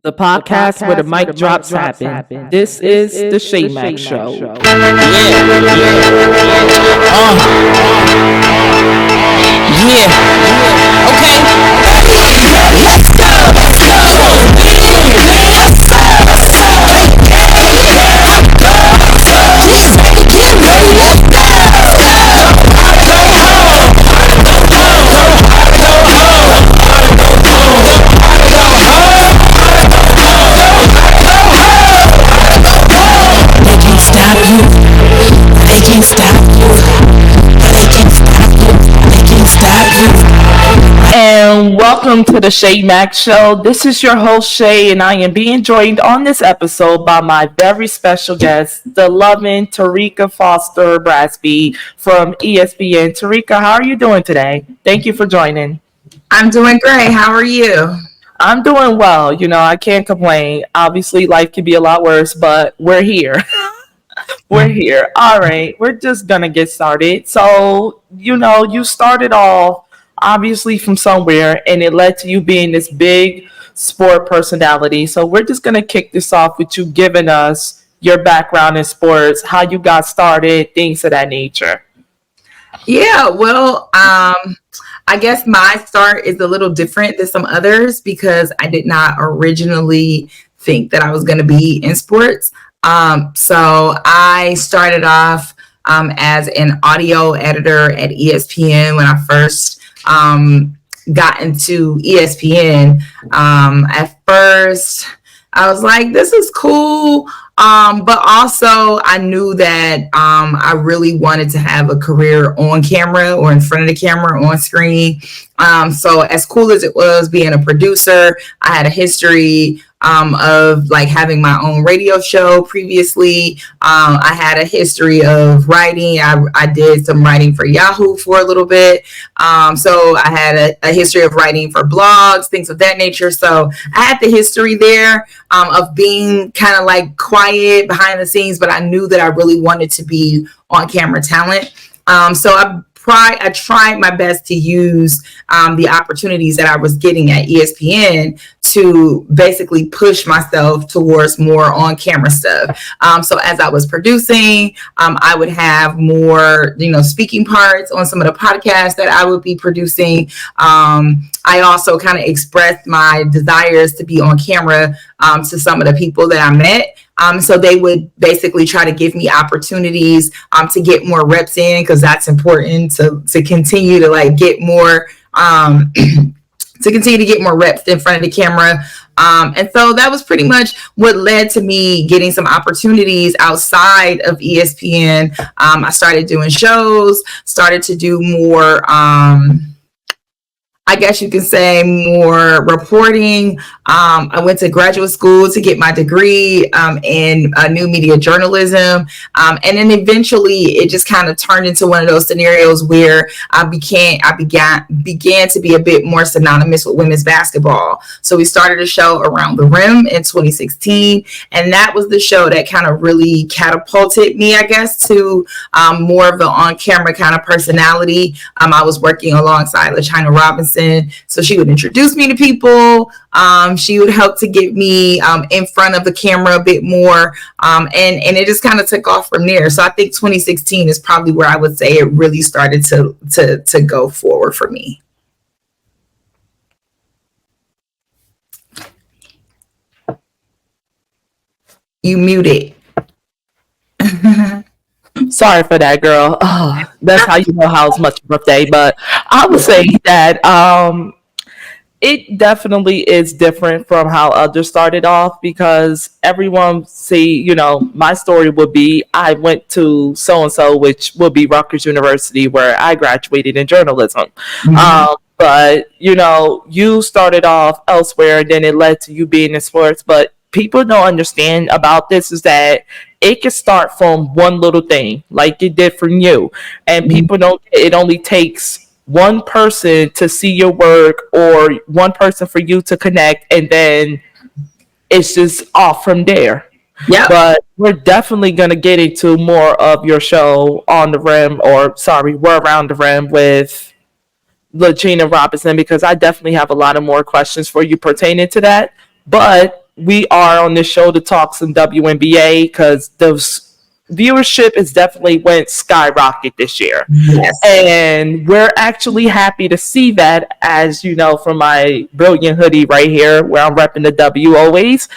The podcast where the mic drops happen. This is the SHAE Mac Show. And welcome to the SHAE Mac Show. This is your host, SHAE, and I am being joined on this episode by my very special guest, the loving Terrika Foster Brasby from ESPN. Terrika, how are you doing today? Thank you for joining. I'm doing great. How are you? I'm doing well. You know, I can't complain. Obviously, life could be a lot worse, but we're here. We're here. All right. We're just going to get started. So, you started off obviously from somewhere, and it led to you being this big sport personality. So we're just going to kick this off with you giving us your background in sports, how you got started, things of that nature. Yeah, well, I guess my start is a little different than some others because I did not originally think that I was going to be in sports. So I started off as an audio editor at ESPN when I first got into ESPN. At first, I was like, this is cool. But also I knew that I really wanted to have a career on camera or in front of the camera on screen. So as cool as it was being a producer, I had a history of like having my own radio show previously. I had a history of writing. I did some writing for Yahoo for a little bit. So I had a history of writing for blogs, things of that nature. So I had the history there of being kind of like quiet behind the scenes, but I knew that I really wanted to be on camera talent. So I tried my best to use the opportunities that I was getting at ESPN to basically push myself towards more on camera stuff. So as I was producing, I would have more, speaking parts on some of the podcasts that I would be producing. I also kind of expressed my desires to be on camera to some of the people that I met. So they would basically try to give me opportunities to get more reps in, because that's important to continue to like get more to continue to get more reps in front of the camera. And so that was pretty much what led to me getting some opportunities outside of ESPN. I started doing shows, started to do more I guess you can say more reporting. I went to graduate school to get my degree in new media journalism. And then eventually it just kind of turned into one of those scenarios where I began to be a bit more synonymous with women's basketball. So we started a show Around the Rim in 2016. And that was the show that kind of really catapulted me, I guess, to more of the on-camera kind of personality. I was working alongside LaChina Robinson. So she would introduce me to people. She would help to get me in front of the camera a bit more. And it just kind of took off from there. So I think 2016 is probably where I would say it really started to go forward for me. You muted. Sorry for that, girl. Oh, that's how you know how it's much birthday. But I would say that it definitely is different from how others started off, because everyone my story would be I went to so-and-so, which would be Rutgers University, where I graduated in journalism. Mm-hmm. But, you started off elsewhere, and then it led to you being in sports. But people don't understand about this is that it can start from one little thing, like it did from you. And people don't, it only takes one person to see your work or one person for you to connect, and then it's just off from there. Yeah. But we're definitely going to get into more of your show We're Around the Rim with LaChina Robinson, because I definitely have a lot of more questions for you pertaining to that. But we are on this show to talk some WNBA because those viewership has definitely went skyrocket this year. Yes. And we're actually happy to see that, as you know, from my brilliant hoodie right here, where I'm repping the W always.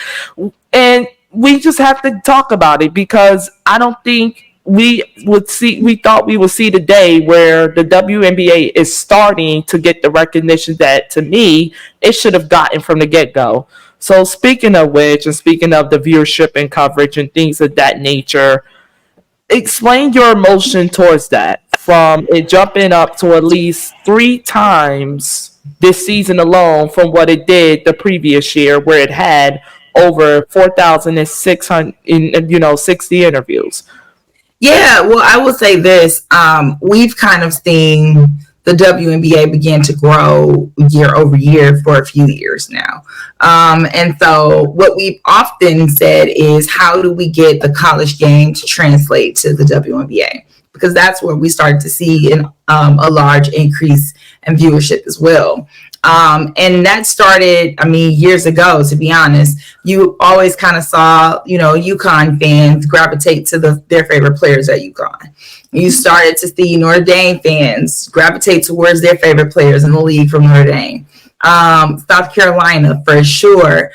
And we just have to talk about it because I don't think we thought we would see the day where the WNBA is starting to get the recognition that, to me, it should have gotten from the get-go. So speaking of which, and speaking of the viewership and coverage and things of that nature, explain your emotion towards that, from it jumping up to at least 3 times this season alone from what it did the previous year, where it had over 4,600 in 60 interviews. Yeah, well, I will say this. We've kind of seen the WNBA begin to grow year over year for a few years now. And so what we've often said is, how do we get the college game to translate to the WNBA? Because that's where we started to see a large increase in viewership as well. And that started, years ago, to be honest. You always kind of saw, UConn fans gravitate to their favorite players at UConn. You started to see Notre Dame fans gravitate towards their favorite players in the league from Notre Dame. South Carolina, for sure,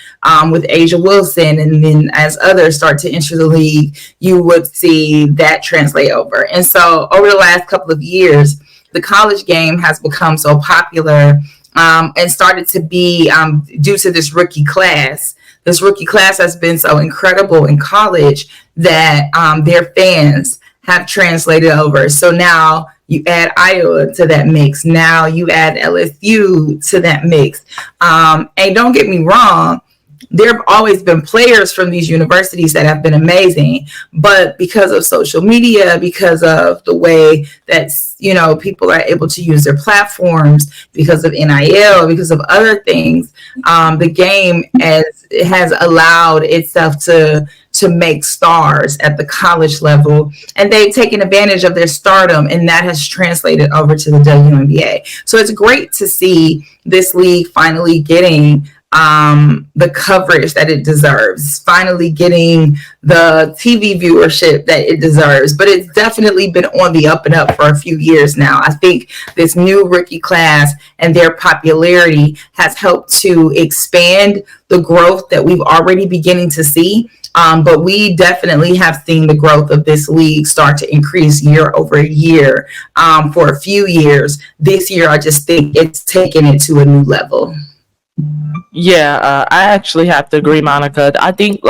with Asia Wilson, and then as others start to enter the league, you would see that translate over. And so over the last couple of years, the college game has become so popular, and started to be, due to this rookie class. This rookie class has been so incredible in college that their fans have translated over. So now you add Iowa to that mix. Now you add LSU to that mix. And don't get me wrong, there have always been players from these universities that have been amazing, but because of social media, because of the way that people are able to use their platforms, because of NIL, because of other things, the game has allowed itself to make stars at the college level, and they've taken advantage of their stardom, and that has translated over to the WNBA. So it's great to see this league finally getting the coverage that it deserves, finally getting the TV viewership that it deserves. But it's definitely been on the up and up for a few years now. I think this new rookie class and their popularity has helped to expand the growth that we've already beginning to see. But we definitely have seen the growth of this league start to increase year over year for a few years. This year, I just think it's taken it to a new level. Yeah, I actually have to agree, Monica. I think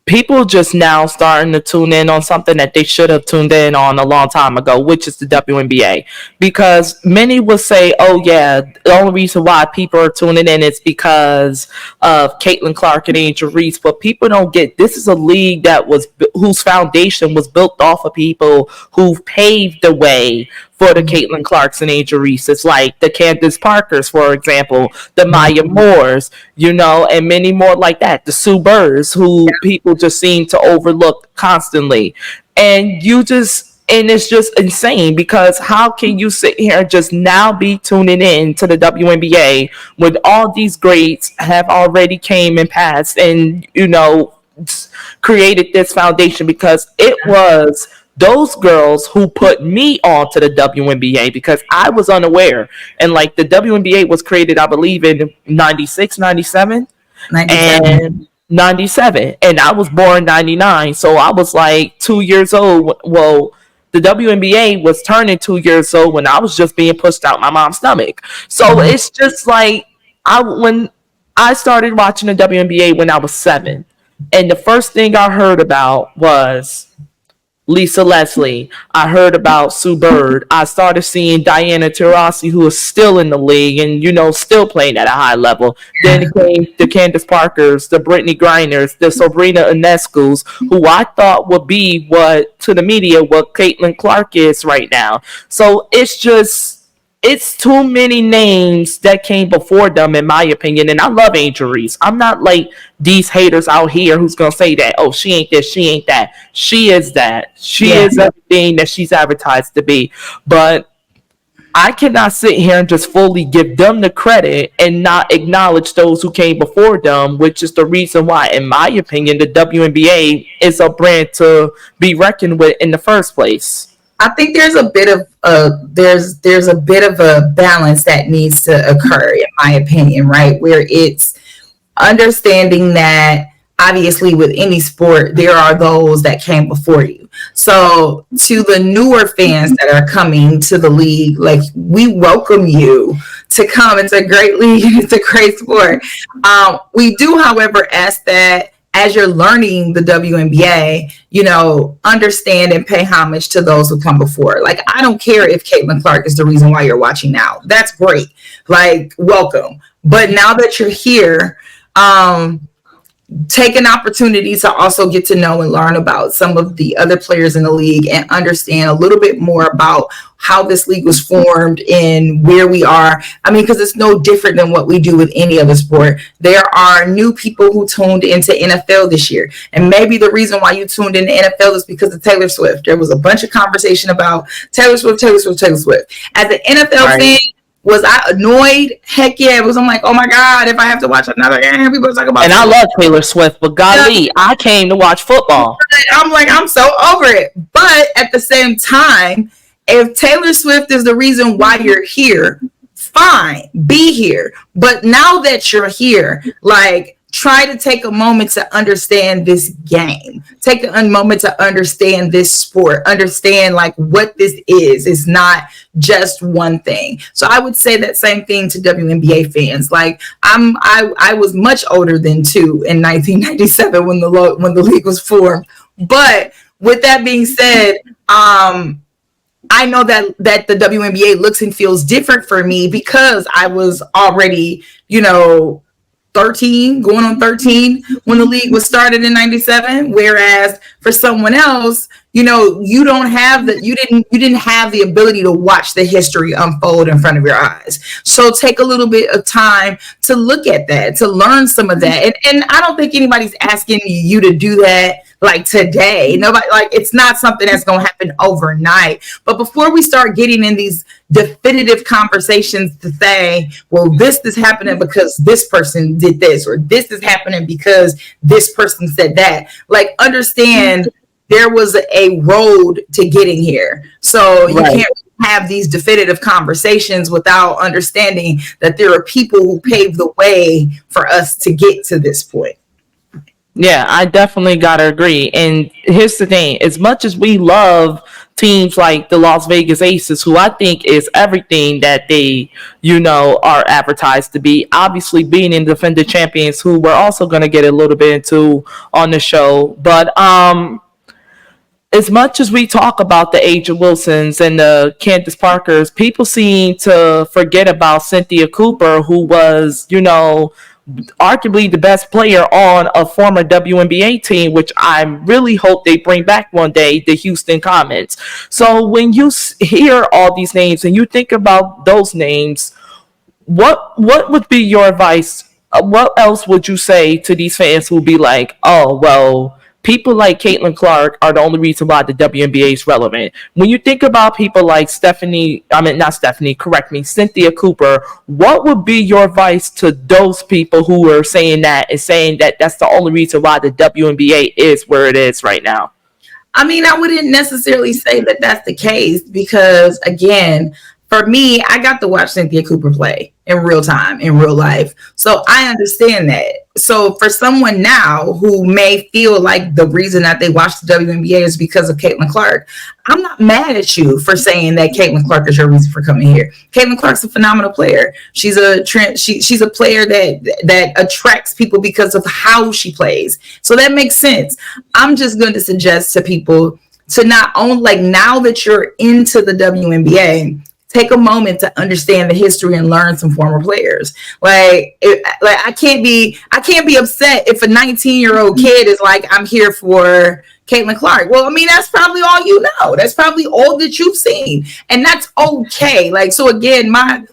people just now starting to tune in on something that they should have tuned in on a long time ago, which is the WNBA. Because many will say, oh yeah, the only reason why people are tuning in is because of Caitlin Clark and Angel Reese. But people don't get, this is a league whose foundation was built off of people who paved the way for the Caitlin Clarks and Angel Reeses, like the Candace Parkers, for example, the Maya Moores, and many more like that. The Sue Birds, who people just seem to overlook constantly. And it's just insane, because how can you sit here and just now be tuning in to the WNBA when all these greats have already came and passed and, created this foundation? Because it was those girls who put me on to the WNBA, because I was unaware. And the WNBA was created, I believe, in 96, 97. 97. And 97. And I was born 99. So I was 2 years old. Well, the WNBA was turning 2 years old when I was just being pushed out my mom's stomach. So it's just when I started watching the WNBA when I was 7. And the first thing I heard about was Lisa Leslie. I heard about Sue Bird. I started seeing Diana Taurasi, who is still in the league and, still playing at a high level. Then it came the Candace Parkers, the Brittany Griners, the Sabrina Ionescu's, who I thought would be what Caitlin Clark is right now. So it's too many names that came before them, in my opinion. And I love Angel Reese. I'm not like these haters out here who's going to say that, oh, she ain't this, she ain't that. She is that. She is everything that she's advertised to be. But I cannot sit here and just fully give them the credit and not acknowledge those who came before them, which is the reason why, in my opinion, the WNBA is a brand to be reckoned with in the first place. I think there's a bit of there's a bit of a balance that needs to occur, in my opinion, right? Where it's understanding that obviously with any sport there are those that came before you. So to the newer fans that are coming to the league, like, we welcome you to come. It's a great league. It's a great sport. We do, however, ask that as you're learning the WNBA, understand and pay homage to those who come before. Like, I don't care if Caitlin Clark is the reason why you're watching now. That's great. Like, welcome. But now that you're here, take an opportunity to also get to know and learn about some of the other players in the league and understand a little bit more about how this league was formed and where we are. I mean, because it's no different than what we do with any other sport. There are new people who tuned into NFL this year. And maybe the reason why you tuned into NFL is because of Taylor Swift. There was a bunch of conversation about Taylor Swift. As an NFL fan, was I annoyed? Heck yeah. I'm like, oh my God, if I have to watch another game, people talk about. And I love Taylor Swift, but golly, I came to watch football. I'm like, I'm so over it. But at the same time, if Taylor Swift is the reason why you're here, fine, be here. But now that you're here, like, try to take a moment to understand this game. Take a moment to understand this sport. Understand, like, what this is. It's not just one thing. So I would say that same thing to WNBA fans. Like, I was much older than two in 1997 when the league was formed. But with that being said, I know that the WNBA looks and feels different for me because I was already, 13, going on 13 when the league was started in 97. Whereas for someone else, you didn't have the ability to watch the history unfold in front of your eyes. So take a little bit of time to look at that, to learn some of that. And I don't think anybody's asking you to do that like today. Nobody, like, it's not something that's going to happen overnight. But before we start getting in these definitive conversations to say, well, this is happening because this person did this, or this is happening because this person said that, like, understand there was a road to getting here. So you can't have these definitive conversations without understanding that there are people who paved the way for us to get to this point. Yeah, I definitely gotta agree. And here's the thing: as much as we love teams like the Las Vegas Aces, who I think is everything that they, are advertised to be, obviously being in defending champions, who we're also gonna get a little bit into on the show. But as much as we talk about the A'ja Wilsons and the Candace Parkers, people seem to forget about Cynthia Cooper, who was, arguably the best player on a former WNBA team, which I really hope they bring back one day, the Houston Comets. So when you hear all these names and you think about those names, what would be your advice? What else would you say to these fans who will be like, oh, well, people like Caitlin Clark are the only reason why the WNBA is relevant? When you think about people like Cynthia Cooper, what would be your advice to those people who are saying that and saying that that's the only reason why the WNBA is where it is right now? I mean, I wouldn't necessarily say that that's the case because, again, for me, I got to watch Cynthia Cooper play in real time, in real life. So I understand that. So for someone now who may feel like the reason that they watch the WNBA is because of Caitlin Clark, I'm not mad at you for saying that Caitlin Clark is your reason for coming here. Caitlin Clark's a phenomenal player. She's a player that attracts people because of how she plays. So that makes sense. I'm just going to suggest to people to not only, like, now that you're into the WNBA, take a moment to understand the history and learn some former players. I can't be upset if a 19-year-old kid is like, I'm here for Caitlin Clark. Well, I mean, that's probably all you know. That's probably all that you've seen. And that's okay. Like, so again, my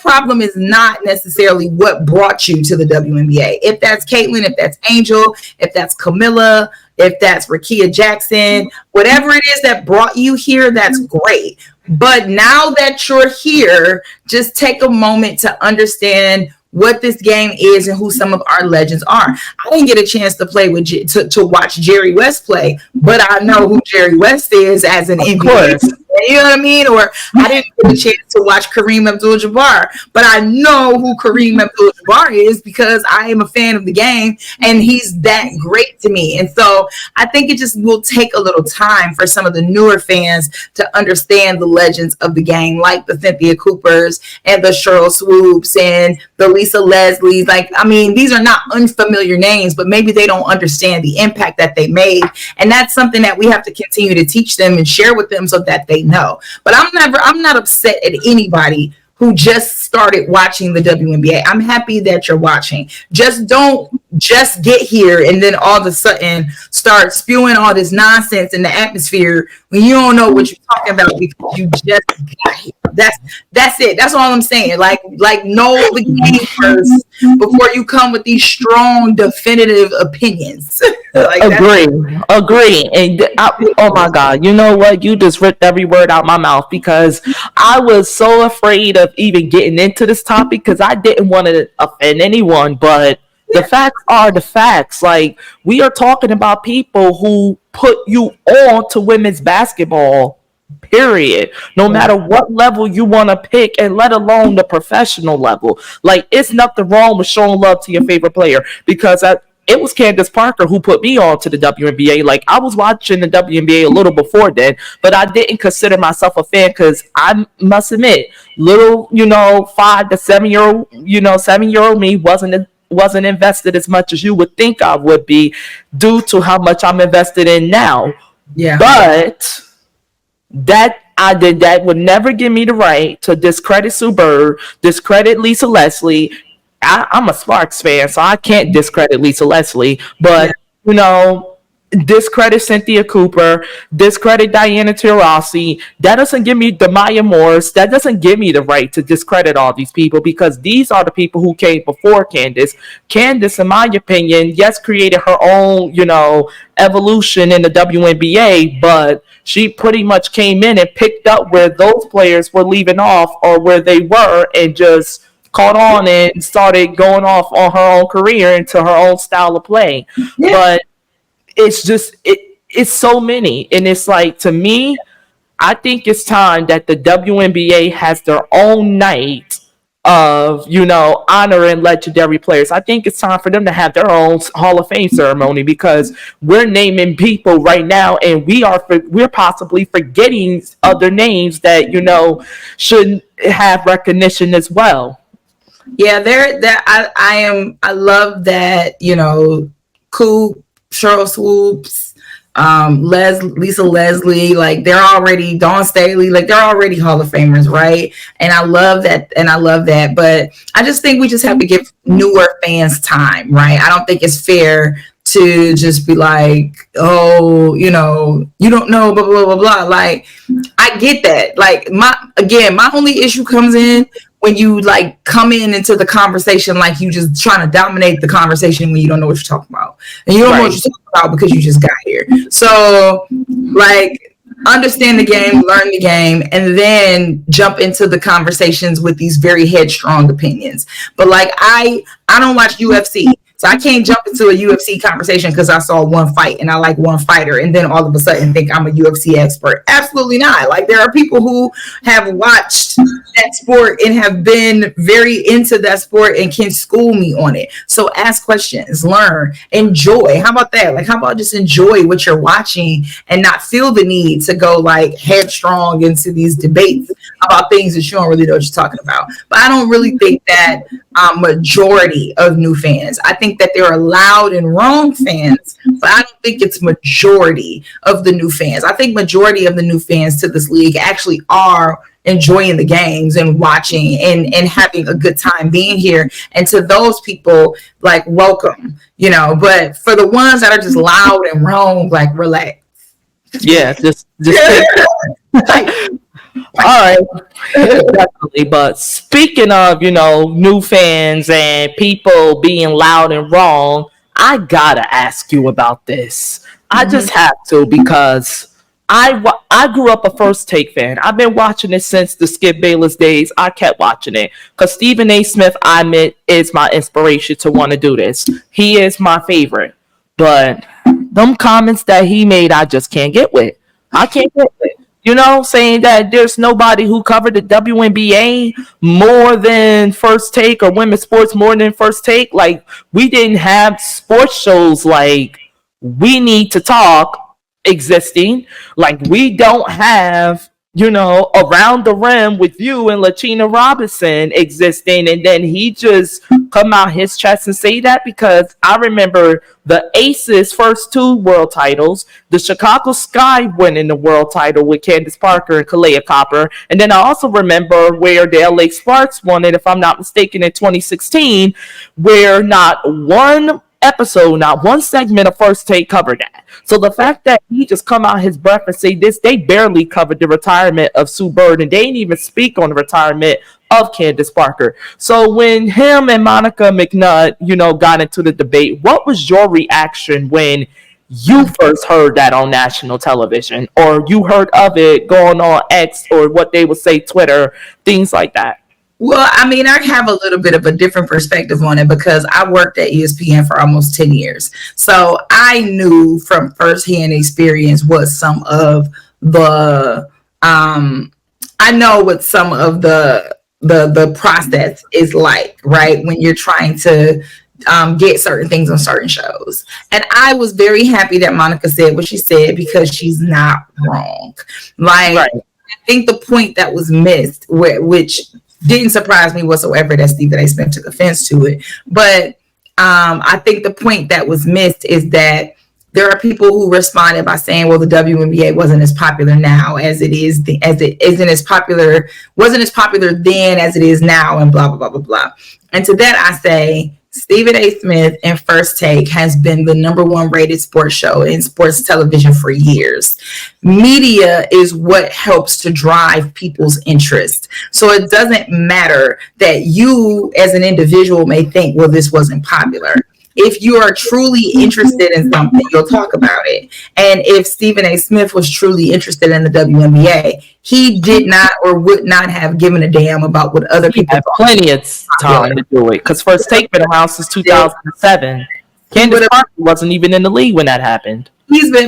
problem is not necessarily what brought you to the WNBA. If that's Caitlin, if that's Angel, if that's Camilla, if that's Rakia Jackson, whatever it is that brought you here, that's great. But now that you're here, just take a moment to understand what this game is and who some of our legends are. I didn't get a chance to play with to watch Jerry West play, but I know who Jerry West is as an NBA. You know what I mean? Or I didn't get a chance to watch Kareem Abdul-Jabbar, but I know who Kareem Abdul-Jabbar is because I am a fan of the game and he's that great to me. And so I think it just will take a little time for some of the newer fans to understand the legends of the game, like the Cynthia Coopers and the Cheryl Swoops and the Lisa Leslie's. Like, I mean, these are not unfamiliar names, but maybe they don't understand the impact that they made. And that's something that we have to continue to teach them and share with them so that they know. But I'm not upset at anybody who just started watching the WNBA. I'm happy that you're watching. Just don't just get here and then all of a sudden start spewing all this nonsense in the atmosphere when you don't know what you're talking about because you just got here. That's it. That's all I'm saying. Like know the game first before you come with these strong, definitive opinions. Agree. And oh my God, you know what? You just ripped every word out my mouth because I was so afraid of even getting into this topic because I didn't want to offend anyone, but the facts are the facts. Like, we are talking about people who put you on to women's basketball, period. No matter what level you want to pick, and let alone the professional level. Like, it's nothing wrong with showing love to your favorite player because it was Candace Parker who put me on to the WNBA. Like, I was watching the WNBA a little before then, but I didn't consider myself a fan because I must admit, little, 5 to 7-year-old, 7-year-old me wasn't invested as much as you would think I would be due to how much I'm invested in now. Yeah. But that would never give me the right to discredit Sue Bird, discredit Lisa Leslie. I'm a Sparks fan, so I can't discredit Lisa Leslie, but discredit Cynthia Cooper, discredit Diana Taurasi. That doesn't give me the Maya Morris. That doesn't give me the right to discredit all these people because these are the people who came before Candace. Candace, in my opinion, yes, created her own, evolution in the WNBA, but she pretty much came in and picked up where those players were leaving off or where they were and just caught on and started going off on her own career into her own style of play. Yeah. But it's just it's so many, and it's like, to me, I think it's time that the WNBA has their own night of honoring legendary players. I think it's time for them to have their own Hall of Fame ceremony because we're naming people right now, and we're possibly forgetting other names that should have recognition as well. Yeah, I love that, Coop, Cheryl Swoops, Lisa Leslie, like they're already Dawn Staley, like they're already Hall of Famers, right? And I love that. But I just think we just have to give newer fans time, right? I don't think it's fair to just be like, oh, you don't know, blah, blah, blah, blah. Like, I get that. Like, my only issue comes in when you like come into the conversation like you just trying to dominate the conversation when you don't know what you're talking about. And you don't know what you're talking about because you just got here. So like, understand the game, learn the game, and then jump into the conversations with these very headstrong opinions. But like, I don't watch UFC. So I can't jump into a UFC conversation because I saw one fight and I like one fighter and then all of a sudden think I'm a UFC expert. Absolutely not. Like, there are people who have watched that sport and have been very into that sport and can school me on it. So ask questions, learn, enjoy. How about that? Like, how about just enjoy what you're watching and not feel the need to go like headstrong into these debates about things that you don't really know what you're talking about. But I don't really think that majority of new fans. I think that there are loud and wrong fans, but I don't think it's majority of the new fans. I think majority of the new fans to this league actually are enjoying the games and watching and having a good time being here. And to those people, like, welcome, but for the ones that are just loud and wrong, like, relax. Yeah, just all right, definitely. But speaking of, new fans and people being loud and wrong, I gotta ask you about this. I just have to, because I grew up a First Take fan. I've been watching it since the Skip Bayless days. I kept watching it because Stephen A. Smith, I admit, is my inspiration to want to do this. He is my favorite, but them comments that he made, I just can't get with. I can't get with. Saying that there's nobody who covered the WNBA more than First Take or women's sports more than First Take. Like, we didn't have sports shows like We Need to Talk existing. Like, we don't have, Around the Rim with you and LaChina Robinson existing. And then he just come out his chest and say that, because I remember the Aces' first 2 world titles, the Chicago Sky winning the world title with Candace Parker and Kalea Copper. And then I also remember where the LA Sparks won it, if I'm not mistaken, in 2016, where not one episode, not one segment of First Take covered that. So the fact that he just come out his breath and say this, they barely covered the retirement of Sue Bird, and they didn't even speak on the retirement of Candace Parker. So when him and Monica McNutt, got into the debate, what was your reaction when you first heard that on national television, or you heard of it going on X, or what they would say Twitter, things like that? Well, I mean, I have a little bit of a different perspective on it because I worked at ESPN for almost 10 years. So I knew from firsthand experience what some of the, I know what some of the process is like, right? When you're trying to get certain things on certain shows. And I was very happy that Monica said what she said, because she's not wrong. Like, right. I think the point that was missed, which didn't surprise me whatsoever that Stephen A. Smith took offense to it. But I think the point that was missed is that there are people who responded by saying, well, the WNBA wasn't as popular now as it is, wasn't as popular then as it is now, and blah, blah, blah, blah, blah. And to that I say, Stephen A. Smith and First Take has been the number 1 rated sports show in sports television for years. Media is what helps to drive people's interest. So it doesn't matter that you as an individual may think, well, this wasn't popular. If you are truly interested in something, you'll talk about it. And if Stephen A. Smith was truly interested in the WNBA, he did not or would not have given a damn about what other people had plenty of time to do it, because First Take been around since 2007. Candace Parker wasn't even in the league when that happened.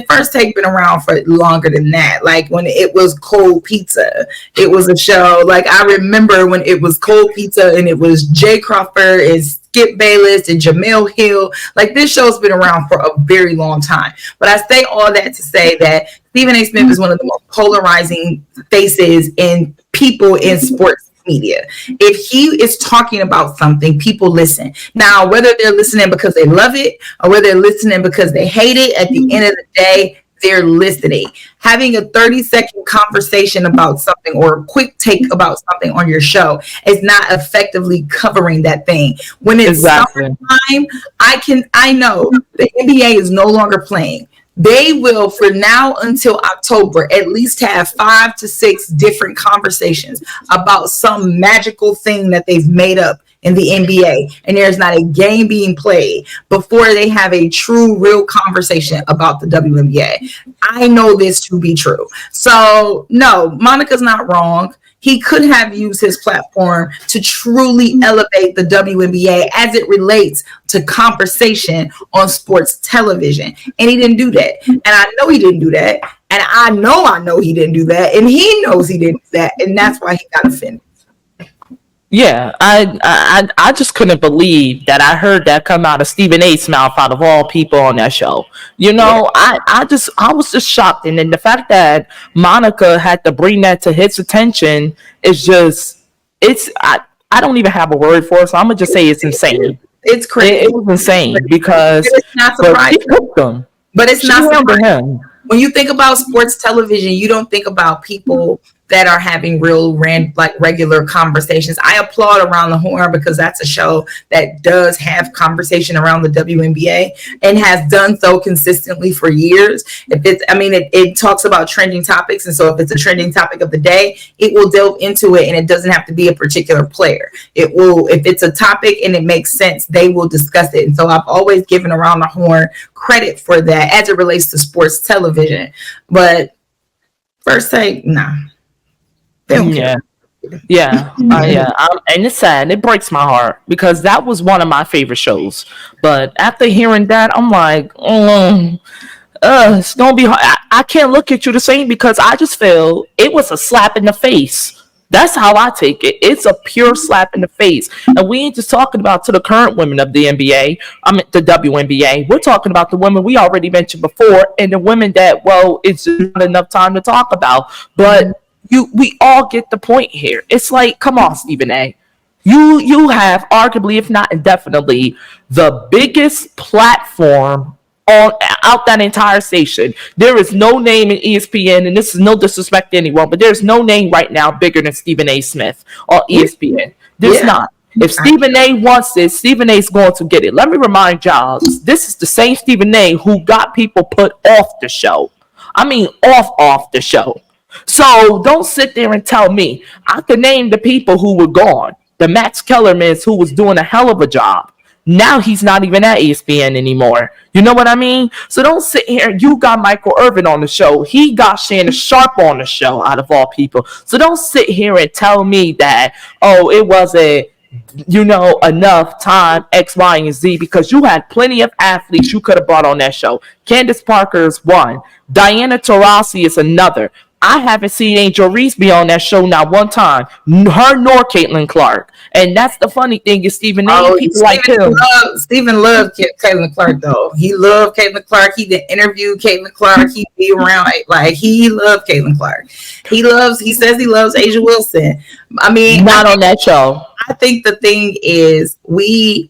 First Take been around for longer than that. Like when it was Cold Pizza, it was a show. Like I remember when it was Cold Pizza and it was Jay Crawford and Skip Bayless and Jamel Hill. Like this show's been around for a very long time. But I say all that to say that Stephen A. Smith is one of the most polarizing faces in people in sports media. If he is talking about something, people listen. Now, whether they're listening because they love it or whether they're listening because they hate it, at the end of the day, they're listening. Having a 30-second conversation about something or a quick take about something on your show is not effectively covering that thing. When it's summertime, I know the NBA is no longer playing. They will, for now until October, at least have 5 to 6 different conversations about some magical thing that they've made up in the NBA. And there's not a game being played before they have a true, real conversation about the WNBA. I know this to be true. So, no, Monica's not wrong. He could have used his platform to truly elevate the WNBA as it relates to conversation on sports television. And he didn't do that. And I know he didn't do that. And I know he didn't do that. And he knows he didn't do that. And that's why he got offended. Yeah, I just couldn't believe that I heard that come out of Stephen A.'s mouth, out of all people on that show. You know, yeah. I was just shocked. And then the fact that Monica had to bring that to his attention is just, I don't even have a word for it, so I'm going to just say it's insane. It's crazy. It was insane because it's not surprising. But it's not surprising. When you think about sports television, you don't think about people that are having real regular conversations. I applaud Around the Horn because that's a show that does have conversation around the WNBA and has done so consistently for years. It talks about trending topics. And so if it's a trending topic of the day, it will delve into it, and it doesn't have to be a particular player. It will, if it's a topic and it makes sense, they will discuss it. And so I've always given Around the Horn credit for that as it relates to sports television. But First take, nah. They don't care. And it's sad. It breaks my heart because that was one of my favorite shows. But after hearing that, I'm like, it's gonna be hard. I can't look at you the same because I just feel it was a slap in the face. That's how I take it. It's a pure slap in the face. And we ain't just talking about to the current women of the NBA. I mean the WNBA. We're talking about the women we already mentioned before and the women that, well, it's not enough time to talk about. But we all get the point here. It's like, come on, Stephen A. You have arguably, if not indefinitely, the biggest platform on out that entire station. There is no name in ESPN, and this is no disrespect to anyone, but there's no name right now bigger than Stephen A. Smith on ESPN. There's not. If Stephen A. wants it, Stephen A. is going to get it. Let me remind y'all, this is the same Stephen A. who got people put off the show. I mean, off the show. So don't sit there and tell me. I could name the people who were gone. The Max Kellermans, who was doing a hell of a job. Now he's not even at ESPN anymore. You know what I mean? So don't sit here. You got Michael Irvin on the show. He got Shannon Sharp on the show, out of all people. So don't sit here and tell me that, oh, it wasn't, enough time, X, Y, and Z, because you had plenty of athletes you could have brought on that show. Candace Parker is one. Diana Taurasi is another. I haven't seen Angel Reese be on that show not one time. Her nor Caitlin Clark. And that's the funny thing is Stephen A. People like him. Stephen loved Caitlin Clark, though. He loved Caitlin Clark. He did interview Caitlin Clark. He be around, like, he loved Caitlin Clark. He says he loves Asia Wilson. I mean, not on that show. I think the thing is we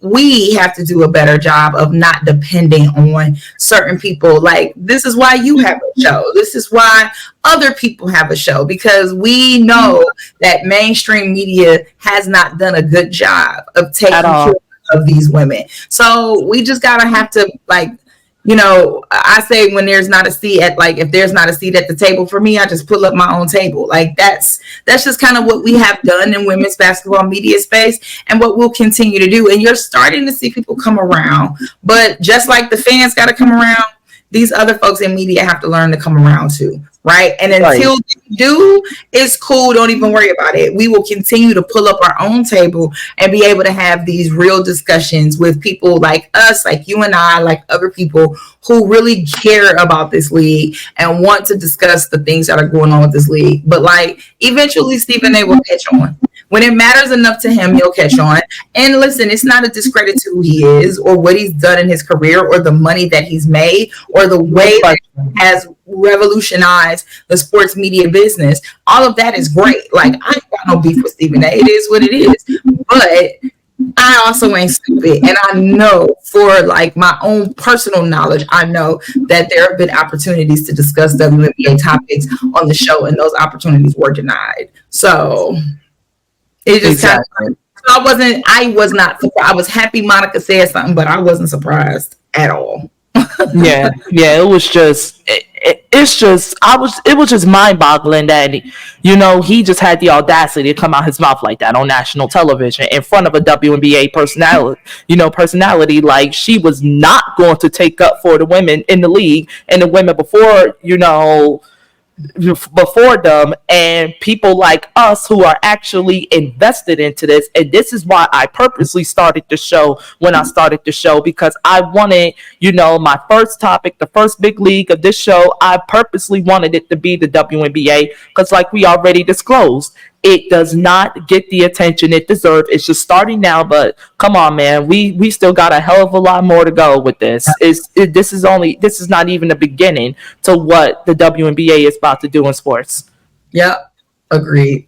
have to do a better job of not depending on certain people. Like, this is why you have a show. This is why other people have a show, because we know that mainstream media has not done a good job of taking care of these women. So we just have to, like, I say when there's not a seat at, like, if there's not a seat at the table for me, I just pull up my own table. Like, that's just kind of what we have done in women's basketball media space and what we'll continue to do. And you're starting to see people come around, but just like the fans got to come around, these other folks in media have to learn to come around too. Right. And until they do, it's cool. Don't even worry about it. We will continue to pull up our own table and be able to have these real discussions with people like us, like you and I, like other people who really care about this league and want to discuss the things that are going on with this league. But, like, eventually Stephen A. will catch on. When it matters enough to him, he'll catch on. And listen, it's not a discredit to who he is or what he's done in his career or the money that he's made or the way that he has revolutionized the sports media business. All of that is great. Like, I ain't got no beef with Stephen A. It is what it is. But I also ain't stupid. And I know, for, like, my own personal knowledge, I know that there have been opportunities to discuss WNBA topics on the show, and those opportunities were denied. So it just kind of, I was not surprised. I was happy Monica said something, but I wasn't surprised at all. It was just, it was just mind-boggling that, he just had the audacity to come out his mouth like that on national television in front of a WNBA personality, like she was not going to take up for the women in the league and the women before them, and people like us who are actually invested into this. And this is why I purposely started the show when I started the show, because I wanted, my first topic, the first big league of this show, I purposely wanted it to be the WNBA, because like we already disclosed, it does not get the attention it deserves. It's just starting now, but come on, man, we still got a hell of a lot more to go with this. This is not even the beginning to what the WNBA is about to do in sports. Yep, agreed.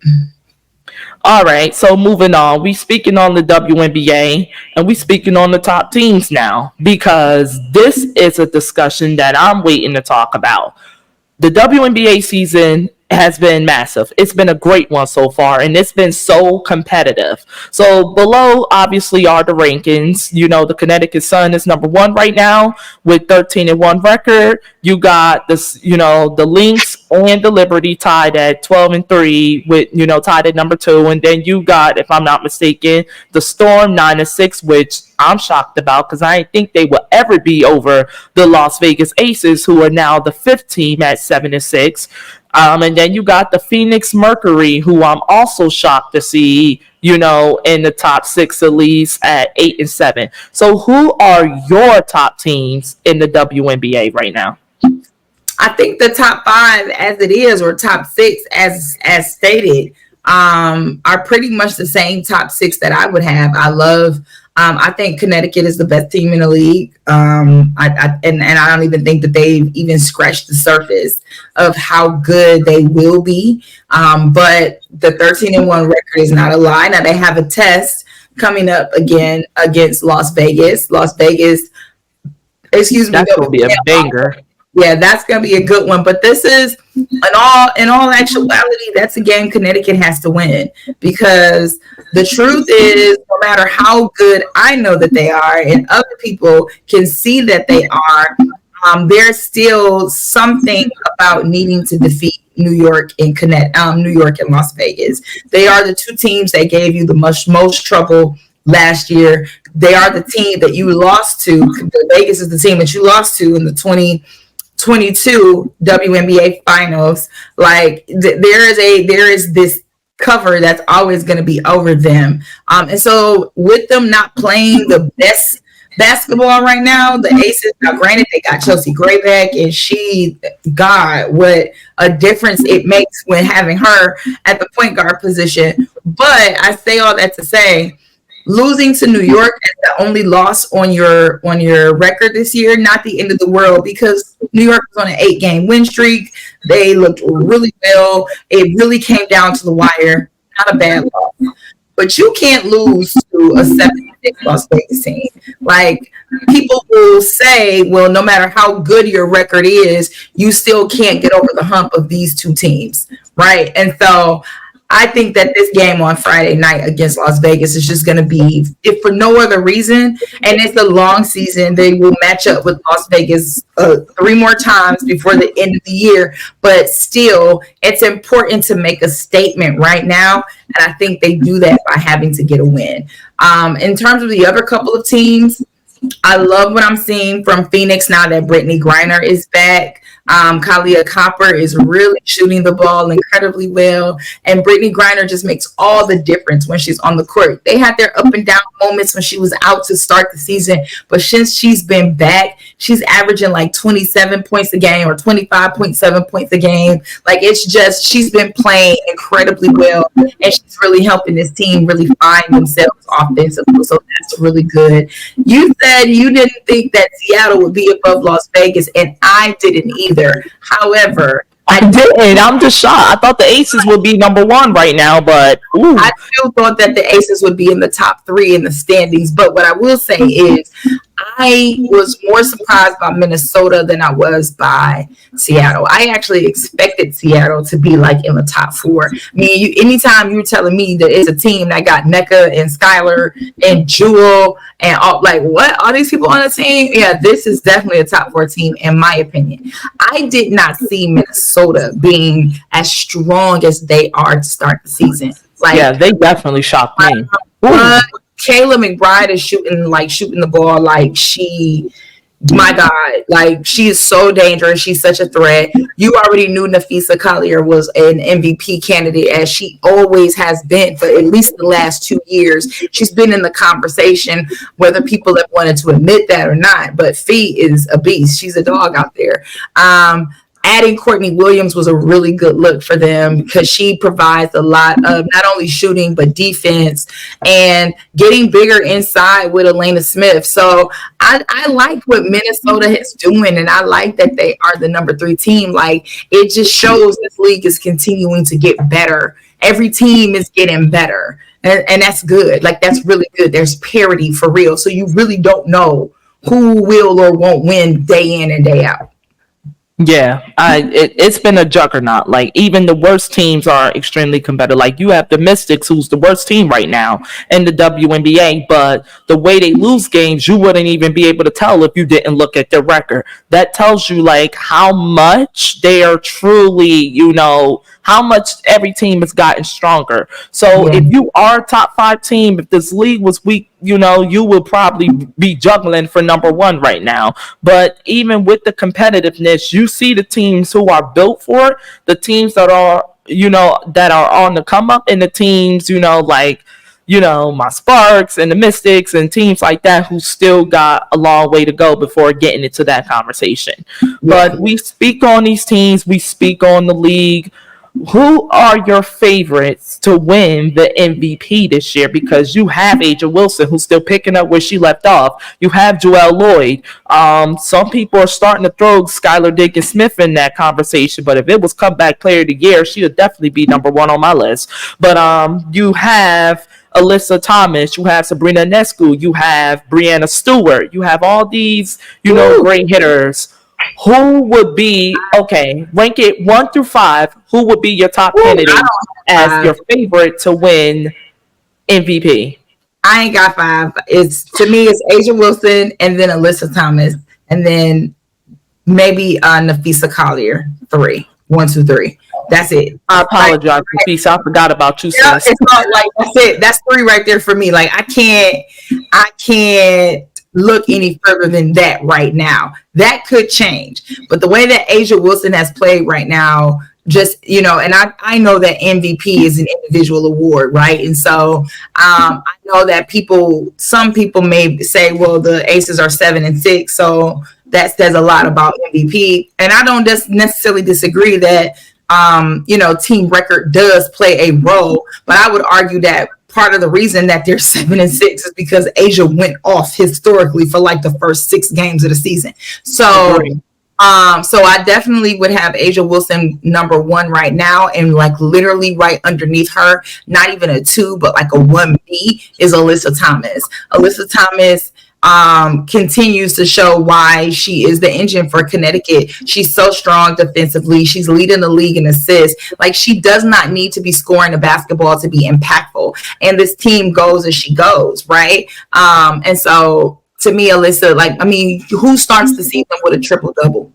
All right, so moving on, we speaking on the WNBA and we speaking on the top teams now, because this is a discussion that I'm waiting to talk about. The WNBA season has been massive. It's been a great one so far, and it's been so competitive. So below, obviously, are the rankings. The Connecticut Sun is number 1 right now with 13-1 record. You got this, the Lynx and the Liberty tied at 12-3 with, tied at number 2. And then you got, if I'm not mistaken, the Storm 9-6, which I'm shocked about because I didn't think they would ever be over the Las Vegas Aces, who are now the 5th team at 7-6. And then you got the Phoenix Mercury, who I'm also shocked to see, in the top 6 at least at 8-7. So who are your top teams in the WNBA right now? I think the top 5 as it is, or top 6 as stated, are pretty much the same top 6 that I would have. I think Connecticut is the best team in the league. And I don't even think that they've even scratched the surface of how good they will be. But the 13-1 record is not a lie. Now they have a test coming up again against Las Vegas. Excuse me. That's going to be a banger. Yeah, that's going to be a good one. But this is, in all actuality, that's a game Connecticut has to win, because the truth is, no matter how good I know that they are and other people can see that they are, there's still something about needing to defeat New York and Las Vegas. They are the 2 teams that gave you the most trouble last year. They are the team that you lost to. Vegas is the team that you lost to in the 2022 WNBA Finals. Like there is this cover that's always going to be over them. And so with them not playing the best basketball right now, the Aces, now granted they got Chelsea Gray back, and God, what a difference it makes when having her at the point guard position. But I say all that to say, losing to New York as the only loss on your record this year, not the end of the world, because New York was on an 8-game win streak. They looked really well. It really came down to the wire. Not a bad loss. But you can't lose to a 76 Las Vegas team. Like, people will say, well, no matter how good your record is, you still can't get over the hump of these 2 teams, right? And so I think that this game on Friday night against Las Vegas is just going to be, if for no other reason, and it's a long season, they will match up with Las Vegas 3 more times before the end of the year. But still, it's important to make a statement right now, and I think they do that by having to get a win. In terms of the other couple of teams, I love what I'm seeing from Phoenix now that Brittany Griner is back. Kalia Copper is really shooting the ball incredibly well, and Brittany Griner just makes all the difference when she's on the court. They had their up and down moments when she was out to start the season, but since she's been back, she's averaging like 27 points a game or 25.7 points a game. Like, it's just, she's been playing incredibly well, and she's really helping this team really find themselves offensively. So that's really good. You said you didn't think that Seattle would be above Las Vegas, and I didn't either. However, I didn't. I'm just shocked. I thought the Aces would be number 1 right now, but I still thought that the Aces would be in the top 3 in the standings. But what I will say is, I was more surprised by Minnesota than I was by Seattle. I actually expected Seattle to be like in the top 4. I mean, anytime you're telling me that it's a team that got Nneka and Skylar and Jewel and all, like, what? All these people on the team? Yeah, this is definitely a top 4 team in my opinion. I did not see Minnesota being as strong as they are to start the season. Like, yeah, they definitely shocked me. Kayla McBride is shooting the ball like my God, like, she is so dangerous. She's such a threat. You already knew Nafisa Collier was an MVP candidate, as she always has been for at least the last 2 years. She's been in the conversation, whether people have wanted to admit that or not. But Fee is a beast. She's a dog out there. Adding Courtney Williams was a really good look for them, because she provides a lot of not only shooting but defense, and getting bigger inside with Elena Smith. So I like what Minnesota is doing, and I like that they are the number 3 team. Like, it just shows this league is continuing to get better. Every team is getting better, and that's good. Like, that's really good. There's parity for real. So you really don't know who will or won't win day in and day out. Yeah, it's been a juggernaut. Like, even the worst teams are extremely competitive. Like, you have the Mystics, who's the worst team right now in the WNBA, but the way they lose games, you wouldn't even be able to tell if you didn't look at their record. That tells you, like, how much they are truly, how much every team has gotten stronger. So if you are a top 5 team, if this league was weak, you would probably be juggling for number 1 right now. But even with the competitiveness, you see the teams who are built for it, the teams that are that are on the come up, and the teams like my Sparks and the Mystics and teams like that who still got a long way to go before getting into that conversation. But we speak on these teams, we speak on the league. Who are your favorites to win the MVP this year? Because you have A'ja Wilson, who's still picking up where she left off. You have Joelle Lloyd. Some people are starting to throw Skylar Diggins-Smith in that conversation, but if it was comeback player of the year, she would definitely be number 1 on my list. But you have Alyssa Thomas, you have Sabrina Ionescu, you have Brianna Stewart, you have all these, great hitters. Who would be, rank it 1 through 5, who would be your top candidate as your favorite to win MVP? I ain't got 5. To me, it's A'ja Wilson and then Alyssa Thomas and then maybe Napheesa Collier. 3. 1, 2, 3. That's it. I apologize, Napheesa. I forgot about you. Yeah, it's not like that's it. That's 3 right there for me. Like I can't look any further than that right now. That could change. But the way that A'ja Wilson has played right now, just, and I know that MVP is an individual award, right? And so I know that some people may say, well, the Aces are 7 and 6, so that says a lot about MVP. And I don't just necessarily disagree that team record does play a role, but I would argue that part of the reason that they're 7 and 6 is because A'ja went off historically for like the first 6 games of the season. So, so I definitely would have A'ja Wilson number 1 right now, and like literally right underneath her, not even a 2, but like a 1B is Alyssa Thomas. Alyssa Thomas continues to show why she is the engine for Connecticut. She's so strong defensively. She's leading the league in assists. Like, she does not need to be scoring the basketball to be impactful. And this team goes as she goes, right? And so to me, Alyssa, who starts the season with a triple-double?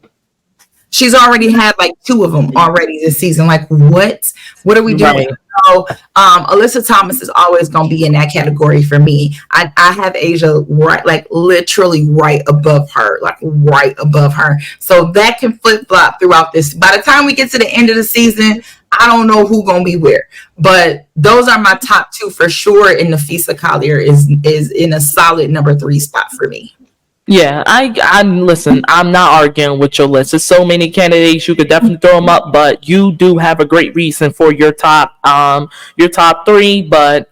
She's already had like 2 of them already this season. Like, what are we doing? Right. So Alyssa Thomas is always going to be in that category for me. I have A'ja right, like literally right above her. So that can flip-flop throughout this. By the time we get to the end of the season, I don't know who's going to be where. But those are my top 2 for sure. And Napheesa Collier is in a solid number 3 spot for me. Yeah, I listen, I'm not arguing with your list. There's so many candidates, you could definitely throw them up, but you do have a great reason for your top 3, but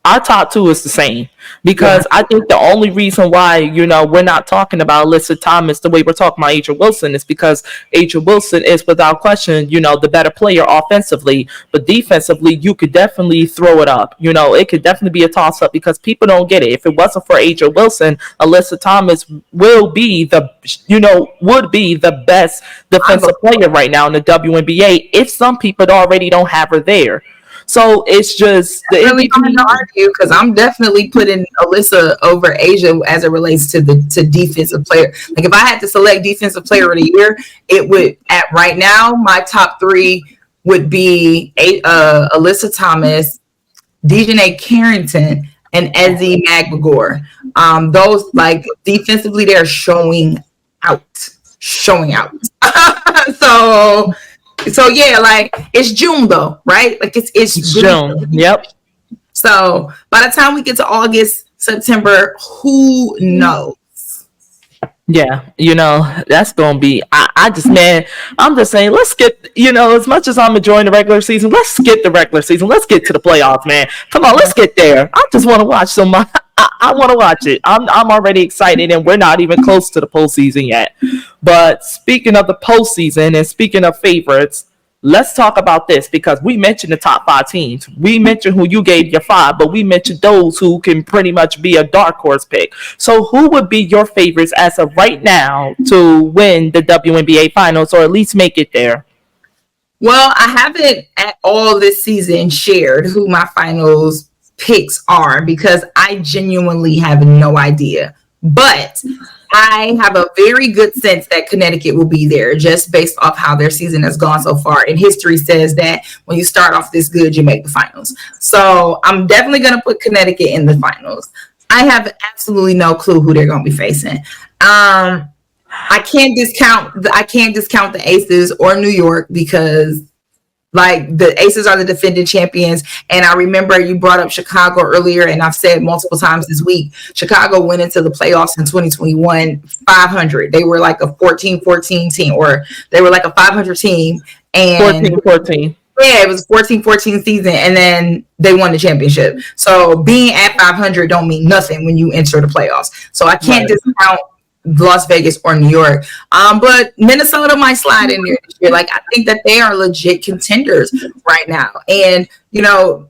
our top 2 is the same. Because I think the only reason why, we're not talking about Alyssa Thomas the way we're talking about A'ja Wilson is because A'ja Wilson is without question, the better player offensively. But defensively, you could definitely throw it up. It could definitely be a toss-up because people don't get it. If it wasn't for A'ja Wilson, Alyssa Thomas would be the best defensive player right now in the WNBA if some people already don't have her there. So it's just the really coming to argue because I'm definitely putting Alyssa over A'ja as it relates to defensive player. Like if I had to select defensive player of the year, it would right now my top 3 would be Alyssa Thomas, Dejanay Carrington, and Ezi Magbegor. Those like defensively they're showing out. So yeah, like it's June though, right? Like it's June. Yep. So by the time we get to August, September, who knows? Yeah, that's gonna be. I'm just saying, let's get. As much as I'm enjoying the regular season, let's skip the regular season. Let's get to the playoffs, man. Come on, let's get there. I just want to watch some. I want to watch it. I'm already excited, and we're not even close to the postseason yet. But speaking of the postseason and speaking of favorites, let's talk about this because we mentioned the top 5 teams. We mentioned who you gave your 5, but we mentioned those who can pretty much be a dark horse pick. So who would be your favorites as of right now to win the WNBA Finals or at least make it there? Well, I haven't at all this season shared who my finals picks are because I genuinely have no idea. But I have a very good sense that Connecticut will be there just based off how their season has gone so far. And history says that when you start off this good, you make the finals. So I'm definitely going to put Connecticut in the finals. I have absolutely no clue who they're going to be facing. I can't discount the Aces or New York because like the Aces are the defending champions. And I remember you brought up Chicago earlier, and I've said multiple times this week, Chicago went into the playoffs in 2021 500. They were like a 14-14 team, or they were like a 500 team. And 14-14. Yeah, it was a 14-14 season, and then they won the championship. So being at 500 don't mean nothing when you enter the playoffs. So I can't discount Las Vegas or New York. But Minnesota might slide in there this year. Like, I think that they are legit contenders right now. And, you know,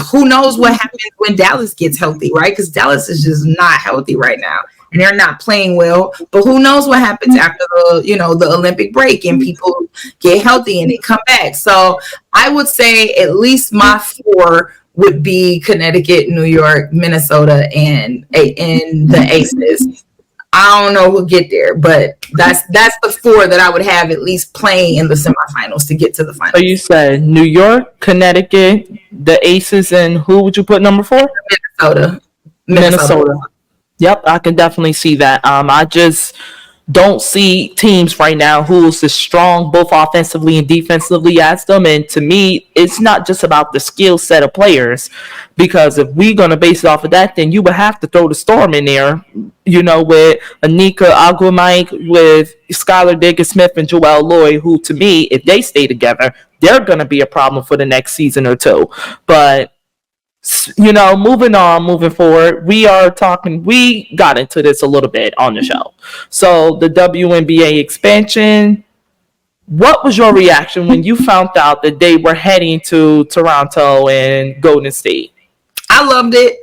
who knows what happens when Dallas gets healthy, right? Because Dallas is just not healthy right now. And they're not playing well. But who knows what happens after the Olympic break and people get healthy and they come back. So I would say at least my 4 would be Connecticut, New York, Minnesota, and the Aces. I don't know who'll get there, but that's the 4 that I would have at least playing in the semifinals to get to the finals. So you said New York, Connecticut, the Aces, and who would you put number 4? Minnesota. Yep, I can definitely see that. I just don't see teams right now who's as strong both offensively and defensively as them. And to me, it's not just about the skill set of players, because if we're going to base it off of that, then you would have to throw the Storm in there, you know, with Anika Agumike, with Skylar Diggins-Smith and Joelle Lloyd, who to me, if they stay together, they're going to be a problem for the next season or two. But you know, moving forward, we got into this a little bit on the show. So the WNBA expansion, what was your reaction when you found out that they were heading to Toronto and Golden State? I loved it.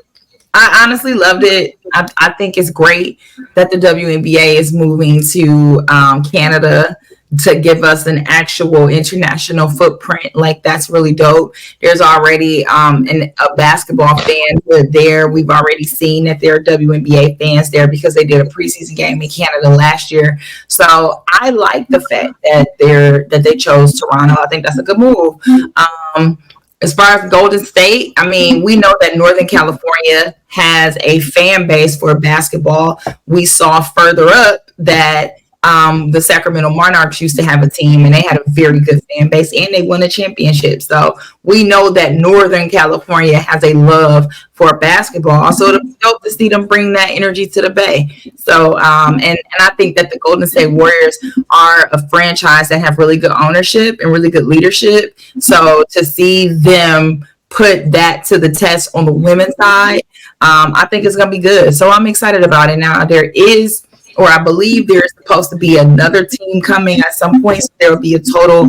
I honestly loved it. I think it's great that the WNBA is moving to Canada to give us an actual international footprint. Like, that's really dope. There's already a basketball fan there. We've already seen that there are WNBA fans there because they did a preseason game in Canada last year. So I like the fact that they chose Toronto. I think that's a good move. As far as Golden State, I mean, we know that Northern California has a fan base for basketball. We saw further up that the Sacramento Monarchs used to have a team, and they had a very good fan base, and they won a championship. So we know that Northern California has a love for basketball. So it's dope to see them bring that energy to the Bay. So and I think that the Golden State Warriors are a franchise that have really good ownership and really good leadership. So to see them put that to the test on the women's side, I think it's going to be good. So I'm excited about it. Now, I believe there's supposed to be another team coming at some point. So there will be a total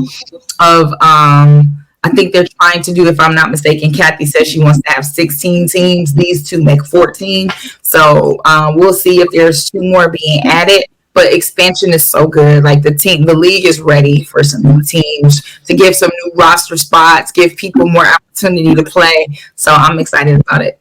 of, I think they're trying to do, if I'm not mistaken, Kathy says she wants to have 16 teams. These 2 make 14. So we'll see if there's 2 more being added. But expansion is so good. Like, the league is ready for some new teams, to give some new roster spots, give people more opportunity to play. So I'm excited about it.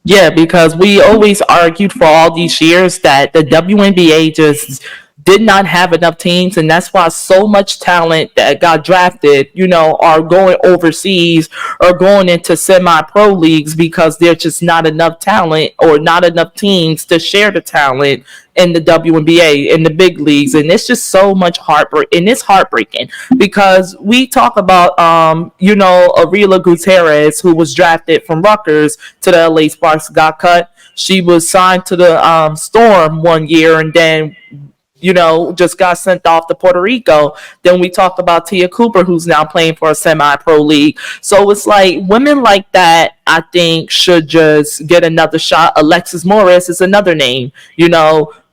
Yeah, because we always argued for all these years that the WNBA just did not have enough teams, and that's why so much talent that got drafted, you know, are going overseas or going into semi-pro leagues, because there's just not enough talent or not enough teams to share the talent in the WNBA, in the big leagues. And it's just so much and it's heartbreaking, because we talk about, Ariela Gutierrez, who was drafted from Rutgers to the LA Sparks, got cut. She was signed to the Storm one year, and then just got sent off to Puerto Rico. Then we talked about Tia Cooper, who's now playing for a semi-pro league. So it's like women like that, I think, should just get another shot. Alexis Morris is another name,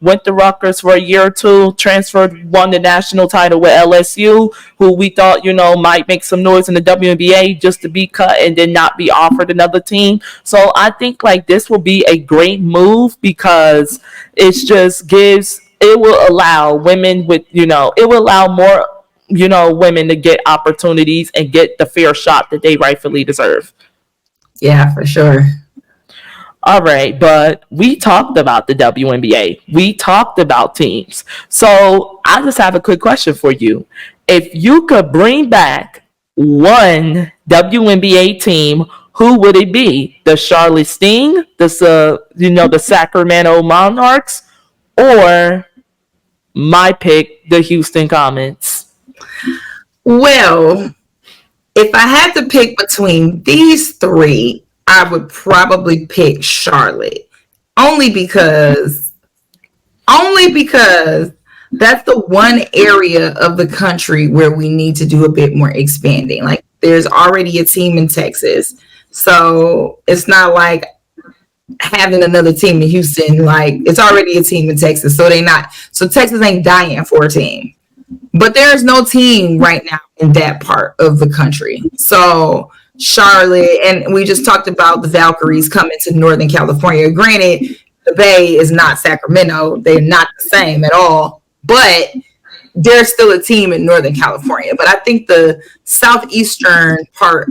went to Rutgers for a year or 2, transferred, won the national title with LSU, who we thought, might make some noise in the WNBA, just to be cut and then not be offered another team. So I think like this will be a great move, because it will allow women it will allow more, women to get opportunities and get the fair shot that they rightfully deserve. Yeah, for sure. All right, but we talked about the WNBA. We talked about teams. So I just have a quick question for you. If you could bring back one WNBA team, who would it be? The Charlotte Sting, the Sacramento Monarchs, or my pick, the Houston Comets? Well, if I had to pick between these three, I would probably pick Charlotte. Only because that's the one area of the country where we need to do a bit more expanding. Like, there's already a team in Texas. So it's not like having another team in Houston. Like, it's already a team in Texas. So Texas ain't dying for a team. But there's no team right now in that part of the country. So Charlotte, and we just talked about the Valkyries coming to Northern California. Granted, the Bay is not Sacramento. They're not the same at all. But there's still a team in Northern California. But I think the southeastern part,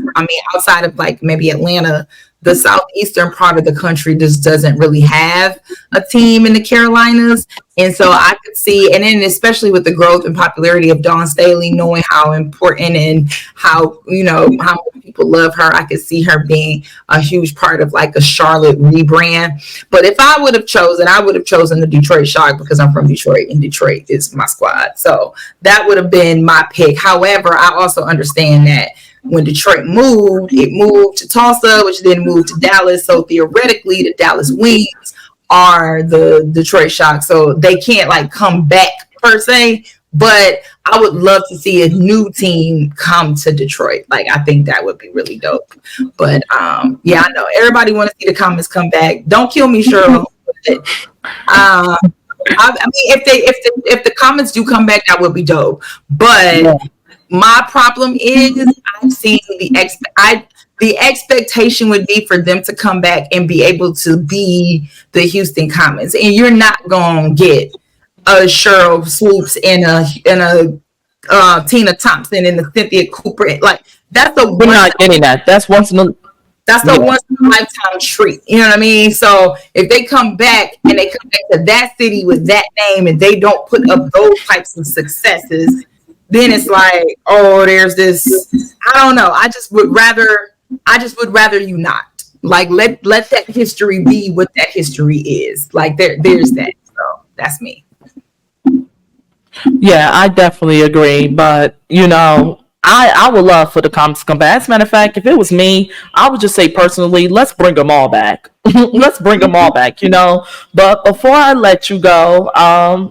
outside of like maybe Atlanta, the southeastern part of the country just doesn't really have a team in the Carolinas. And so I could see, and then especially with the growth and popularity of Dawn Staley, knowing how important and how many people love her, I could see her being a huge part of like a Charlotte rebrand. But if I would have chosen, the Detroit Shock, because I'm from Detroit and Detroit is my squad. So that would have been my pick. However, I also understand that when Detroit moved, it moved to Tulsa, which then moved to Dallas. So theoretically, the Dallas Wings are the Detroit Shock. So they can't like come back per se, but I would love to see a new team come to Detroit. Like, I think that would be really dope. But yeah, I know everybody want to see the Comets come back. Don't kill me, Cheryl. If the Comets do come back, that would be dope. But my problem is I'm seeing the expectation would be for them to come back and be able to be the Houston Comets, and you're not gonna get a Cheryl Swoops and a Tina Thompson and the Cynthia Cooper. Like, we're not getting that. That's once in a lifetime treat. You know what I mean? So if they come back and they come back to that city with that name and they don't put up those types of successes, then it's like, oh, there's this. I don't know. I just would rather you not. Like, let that history be what that history is. Like, there's that. So that's me. Yeah, I definitely agree. But I would love for the Comets to come back. As a matter of fact, if it was me, I would just say personally, let's bring them all back. Let's bring them all back, But before I let you go,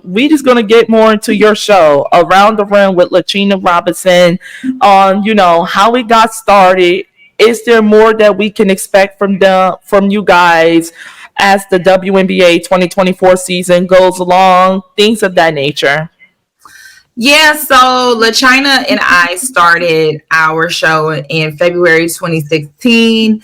we just gonna get more into your show, Around the Rim with LaChina Robinson, on how it got started. Is there more that we can expect from you guys as the WNBA 2024 season goes along? Things of that nature. Yeah, so LaChina and I started our show in February 2016.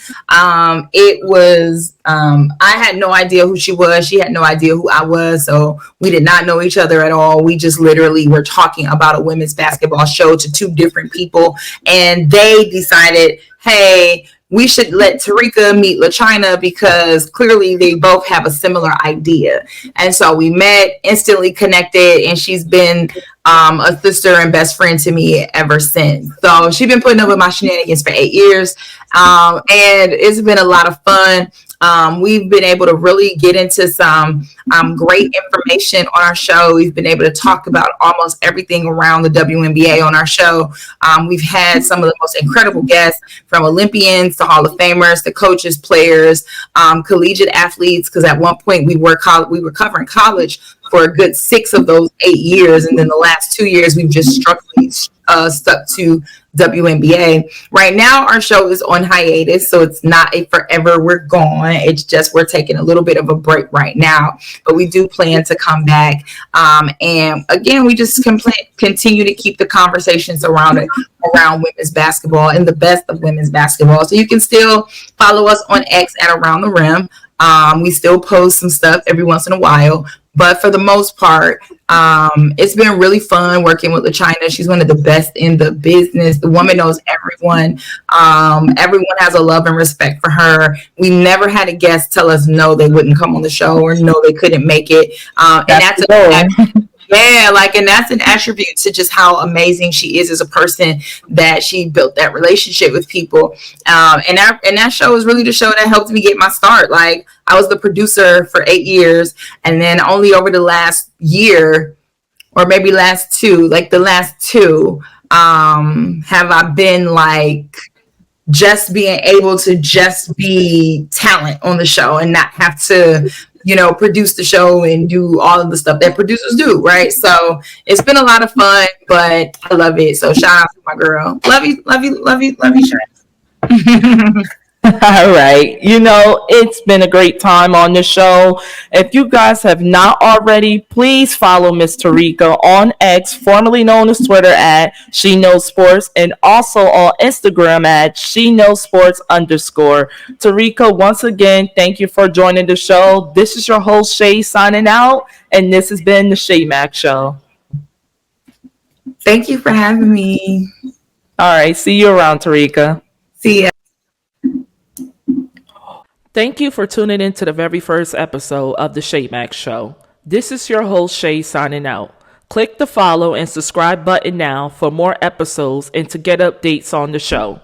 It was, I had no idea who she was. She had no idea who I was. So we did not know each other at all. We just literally were talking about a women's basketball show to two different people. And they decided, hey, we should let Terrika meet LaChina because clearly they both have a similar idea. And so we met, instantly connected, and she's been a sister and best friend to me ever since. So she's been putting up with my shenanigans for 8 years. And it's been a lot of fun. We've been able to really get into some great information on our show. We've been able to talk about almost everything around the WNBA on our show. We've had some of the most incredible guests, from Olympians to Hall of Famers to coaches, players, collegiate athletes, because at one point we were covering college for a good 6 of those 8 years. And then the last 2 years, we've just stuck to WNBA. Right now, our show is on hiatus, so it's not a forever we're gone. It's just we're taking a little bit of a break right now, but we do plan to come back. And again, we just continue to keep the conversations around women's basketball and the best of women's basketball. So you can still follow us on X at Around the Rim. We still post some stuff every once in a while. But for the most part, it's been really fun working with LaChina. She's one of the best in the business. The woman knows everyone. Everyone has a love and respect for her. We never had a guest tell us no, they wouldn't come on the show, or no, they couldn't make it. And that's yeah, like, and that's an attribute to just how amazing she is as a person, that she built that relationship with people. And that show was really the show that helped me get my start. Like, I was the producer for 8 years, and then only over the last year, or maybe the last two, have I been like just being able to just be talent on the show and not have to, produce the show and do all of the stuff that producers do, right? So it's been a lot of fun, but I love it. So shout out to my girl. Love you, Sharon. All right. It's been a great time on the show. If you guys have not already, please follow Miss Terrika on X, formerly known as Twitter, at She Knows Sports, and also on Instagram at She Knows Sports _. Terrika, once again, thank you for joining the show. This is your host, SHAE, signing out, and this has been the SHAE Mac Show. Thank you for having me. All right. See you around, Terrika. See ya. Thank you for tuning in to the very first episode of the SHAE Max Show. This is your host, SHAE, signing out. Click the follow and subscribe button now for more episodes and to get updates on the show.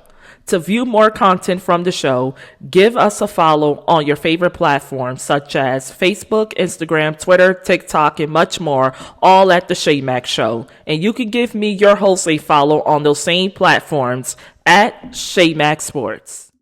To view more content from the show, give us a follow on your favorite platforms such as Facebook, Instagram, Twitter, TikTok, and much more, all at the SHAE Max Show. And you can give me, your host, a follow on those same platforms at SHAE Max Sports.